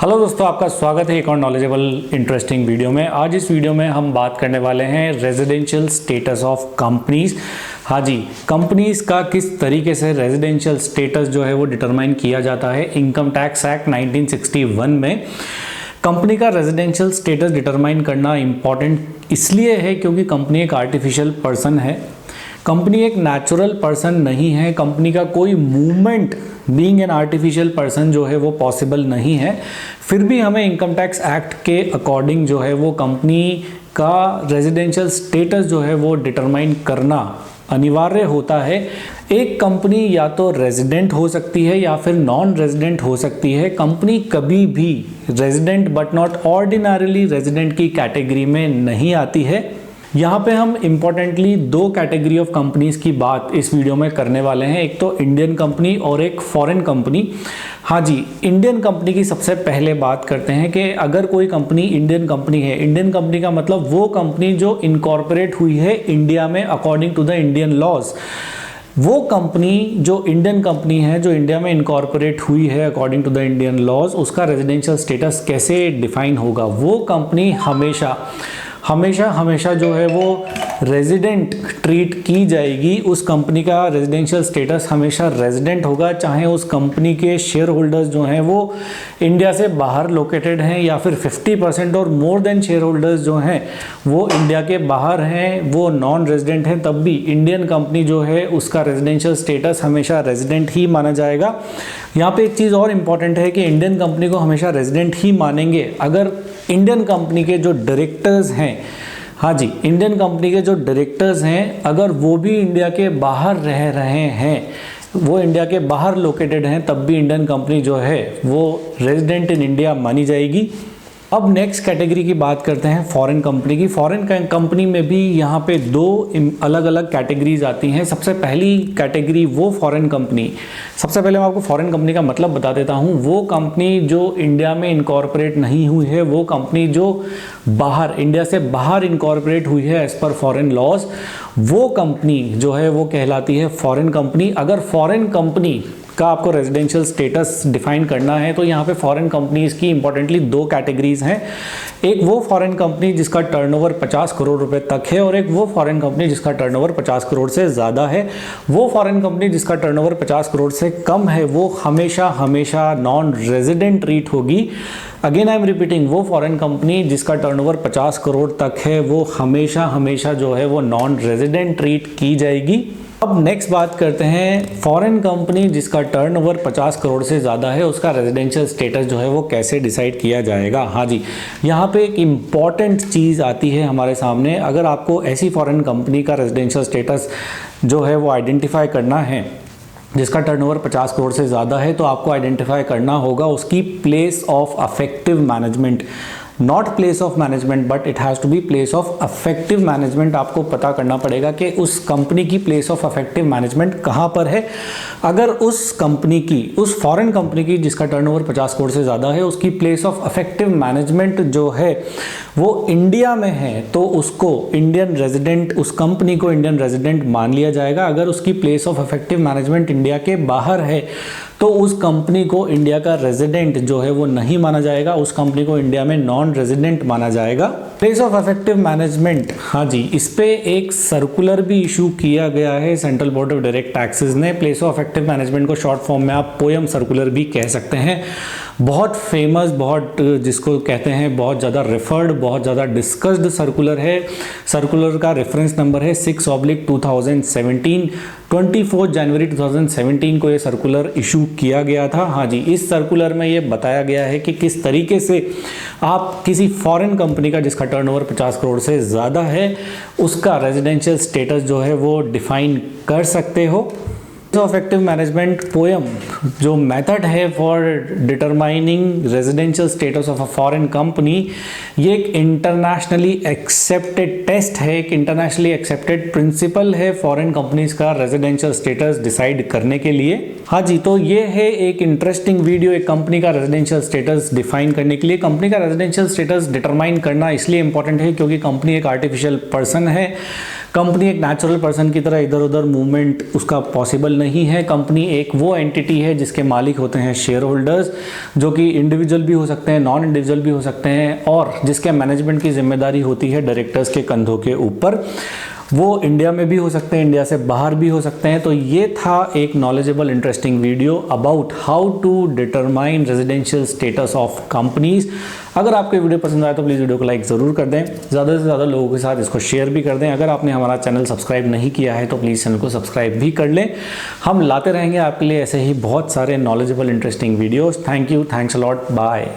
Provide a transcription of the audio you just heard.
Hello दोस्तों, आपका स्वागत है एक और नॉलेजेबल इंटरेस्टिंग वीडियो में। आज इस वीडियो में हम बात करने वाले हैं रेजिडेंशियल स्टेटस ऑफ कंपनीज। हाँ जी, कंपनीज का किस तरीके से रेजिडेंशियल स्टेटस जो है वो डिटरमाइन किया जाता है। इनकम टैक्स एक्ट 1961 में कंपनी का रेजिडेंशियल स्टेटस डिटरमाइन करना इम्पॉर्टेंट इसलिए है क्योंकि कंपनी एक आर्टिफिशियल पर्सन है, कंपनी एक नेचुरल पर्सन नहीं है, कंपनी का कोई movement being an artificial person जो है वो पॉसिबल नहीं है। फिर भी हमें इनकम टैक्स एक्ट के अकॉर्डिंग जो है वो कंपनी का रेजिडेंशियल स्टेटस जो है वो डिटरमाइन करना अनिवार्य होता है। एक कंपनी या तो रेजिडेंट हो सकती है या फिर नॉन रेजिडेंट हो सकती है। कंपनी कभी भी resident but not ordinarily resident की कैटेगरी में नहीं आती है। यहाँ पे हम इम्पोर्टेंटली दो कैटेगरी ऑफ कंपनीज की बात इस वीडियो में करने वाले हैं, एक तो इंडियन कंपनी और एक फॉरेन कंपनी। हाँ जी, इंडियन कंपनी की सबसे पहले बात करते हैं कि अगर कोई कंपनी इंडियन कंपनी है, इंडियन कंपनी का मतलब वो कंपनी जो इनकॉर्पोरेट हुई है इंडिया में according to the Indian laws. वो कंपनी जो इंडियन कंपनी है जो इंडिया में इनकॉर्पोरेट हुई है according to the Indian laws, उसका रेजिडेंशियल स्टेटस कैसे डिफाइन होगा। वो कंपनी हमेशा जो है वो रेजिडेंट ट्रीट की जाएगी। उस कंपनी का रेजिडेंशियल स्टेटस हमेशा रेजिडेंट होगा, चाहे उस कंपनी के शेयर होल्डर्स जो हैं वो इंडिया से बाहर लोकेटेड हैं या फिर 50% और मोर देन शेयर होल्डर्स जो हैं वो इंडिया के बाहर हैं, वो नॉन रेजिडेंट हैं, तब भी इंडियन कंपनी जो है उसका रेजिडेंशियल स्टेटस हमेशा रेजिडेंट ही माना जाएगा। यहाँ पे एक चीज़ और इम्पॉर्टेंट है कि इंडियन कंपनी को हमेशा रेजिडेंट ही मानेंगे अगर इंडियन कंपनी के जो डायरेक्टर्स हैं, हाँ जी, इंडियन कंपनी के जो डायरेक्टर्स हैं अगर वो भी इंडिया के बाहर रह रहे हैं, वो इंडिया के बाहर लोकेटेड हैं, तब भी इंडियन कंपनी जो है वो रेजिडेंट इन इंडिया मानी जाएगी। अब नेक्स्ट कैटेगरी की बात करते हैं फॉरेन कंपनी की। फॉरेन कंपनी में भी यहाँ पे दो अलग अलग कैटेगरीज आती हैं। सबसे पहली कैटेगरी वो फॉरेन कंपनी, सबसे पहले मैं आपको फॉरेन कंपनी का मतलब बता देता हूँ। वो कंपनी जो इंडिया में इनकॉर्पोरेट नहीं हुई है, वो कंपनी जो बाहर इंडिया से बाहर इनकॉर्पोरेट हुई है एज पर फॉरेन लॉज, वो कंपनी जो है वो कहलाती है फॉरेन कंपनी। अगर फॉरेन कंपनी का आपको रेजिडेंशियल स्टेटस डिफाइन करना है तो यहाँ पे फॉरेन कंपनीज की इंपॉर्टेंटली दो कैटेगरीज हैं। एक वो फॉरेन कंपनी जिसका टर्नओवर 50 करोड़ रुपए तक है और एक वो फॉरेन कंपनी जिसका टर्नओवर 50 करोड़ से ज़्यादा है। वो फॉरेन कंपनी जिसका टर्नओवर 50 करोड़ से कम है वो हमेशा नॉन रेजिडेंट ट्रीट होगी। अगेन आई एम रिपीटिंग, वो फॉरेन कंपनी जिसका टर्नओवर 50 करोड़ तक है वो हमेशा जो है वो नॉन रेजिडेंट ट्रीट की जाएगी। अब नेक्स्ट बात करते हैं फॉरेन कंपनी जिसका टर्नओवर 50 करोड़ से ज़्यादा है, उसका रेजिडेंशियल स्टेटस जो है वो कैसे डिसाइड किया जाएगा। हाँ जी, यहाँ पे एक इम्पॉर्टेंट चीज़ आती है हमारे सामने। अगर आपको ऐसी फॉरेन कंपनी का रेजिडेंशियल स्टेटस जो है वो आइडेंटिफाई करना है जिसका टर्नओवर 50 करोड़ से ज़्यादा है, तो आपको आइडेंटिफाई करना होगा उसकी place of effective management, not place of management but it has to be place of effective management. आपको पता करना पड़ेगा कि उस कंपनी की प्लेस ऑफ अफेक्टिव मैनेजमेंट कहाँ पर है। अगर उस कंपनी की, उस फॉरेन कंपनी की जिसका टर्नओवर 50 करोड़ से ज़्यादा है, उसकी प्लेस ऑफ अफेक्टिव मैनेजमेंट जो है वो इंडिया में है, तो उसको इंडियन रेजिडेंट, उस कंपनी को इंडियन रेजिडेंट मान लिया जाएगा। अगर उसकी place of effective management India के बाहर है तो उस कंपनी को इंडिया का रेजिडेंट जो है वो नहीं माना जाएगा, उस कंपनी को इंडिया में नॉन रेजिडेंट माना जाएगा। प्लेस ऑफ अफेक्टिव मैनेजमेंट, हाँ जी, इस पे एक सर्कुलर भी इशू किया गया है central board of direct taxes ने। प्लेस ऑफ अफेक्टिव मैनेजमेंट को शॉर्ट फॉर्म में आप पोयम सर्कुलर भी कह सकते हैं। बहुत फेमस, बहुत जिसको कहते हैं बहुत ज़्यादा रेफर्ड, बहुत ज़्यादा डिस्कस्ड सर्कुलर है। सर्कुलर का रेफरेंस नंबर है 6/2017। 24 जनवरी 2017 को ये सर्कुलर इशू किया गया था। हाँ जी, इस सर्कुलर में ये बताया गया है कि किस तरीके से आप किसी फॉरेन कंपनी का जिसका टर्नओवर 50 करोड़ से ज़्यादा है उसका रेजिडेंशियल स्टेटस जो है वो डिफाइन कर सकते हो। अफेक्टिव मैनेजमेंट पोयम जो मेथड है for determining residential status of a foreign company, ये एक इंटरनेशनली एक्सेप्टेड टेस्ट है, एक इंटरनेशनली एक्सेप्टेड प्रिंसिपल है फॉरेन कंपनीज का रेजिडेंशियल स्टेटस डिसाइड करने के लिए। हाँ जी, तो ये है एक इंटरेस्टिंग वीडियो एक कंपनी का रेजिडेंशियल स्टेटस डिफाइन करने के लिए। कंपनी का रेजिडेंशियल स्टेटस डिटरमाइन करना इसलिए इंपॉर्टेंट है क्योंकि कंपनी एक आर्टिफिशियल पर्सन है। कंपनी एक नेचुरल पर्सन की तरह इधर उधर मूवमेंट उसका पॉसिबल नहीं है। कंपनी एक वो एंटिटी है जिसके मालिक होते हैं शेयर होल्डर्स, जो कि इंडिविजुअल भी हो सकते हैं, नॉन इंडिविजुअल भी हो सकते हैं, और जिसके मैनेजमेंट की जिम्मेदारी होती है डायरेक्टर्स के कंधों के ऊपर। वो इंडिया में भी हो सकते हैं, इंडिया से बाहर भी हो सकते हैं। तो ये था एक knowledgeable interesting video about how to determine residential status of companies. अगर आपको वीडियो पसंद आए तो प्लीज़ वीडियो को लाइक ज़रूर कर दें, ज़्यादा से ज़्यादा लोगों के साथ इसको शेयर भी कर दें। अगर आपने हमारा चैनल सब्सक्राइब नहीं किया है तो प्लीज़ चैनल को सब्सक्राइब भी कर लें। हम लाते रहेंगे आपके लिए ऐसे ही बहुत सारे knowledgeable interesting videos. Thank you, thanks a lot, bye.